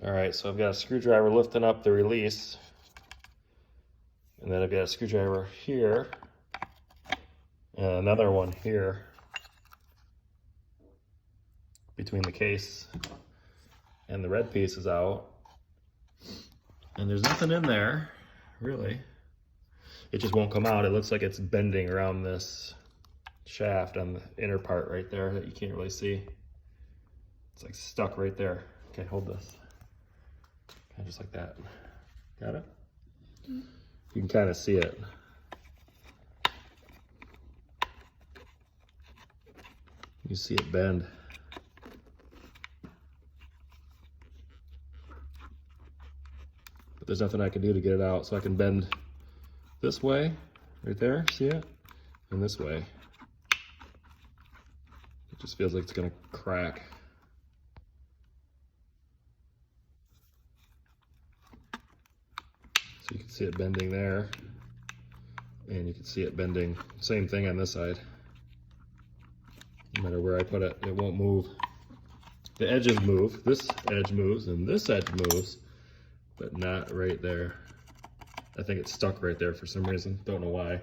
All right, so I've got a screwdriver lifting up the release, and then I've got a screwdriver here, and another one here between the case and the red piece is out. And there's nothing in there, really. It just won't come out. It looks like it's bending around this shaft on the inner part right there that you can't really see. It's like stuck right there. Okay, hold this. Kind of just like that. Got it? You can kind of see it. You see it bend. But there's nothing I can do to get it out, so I can bend this way, right there, see it? And this way. It just feels like it's gonna crack. So you can see it bending there, and you can see it bending, same thing on this side. No matter where I put it, it won't move. The edges move, this edge moves, and this edge moves, but not right there. I think it's stuck right there for some reason, don't know why.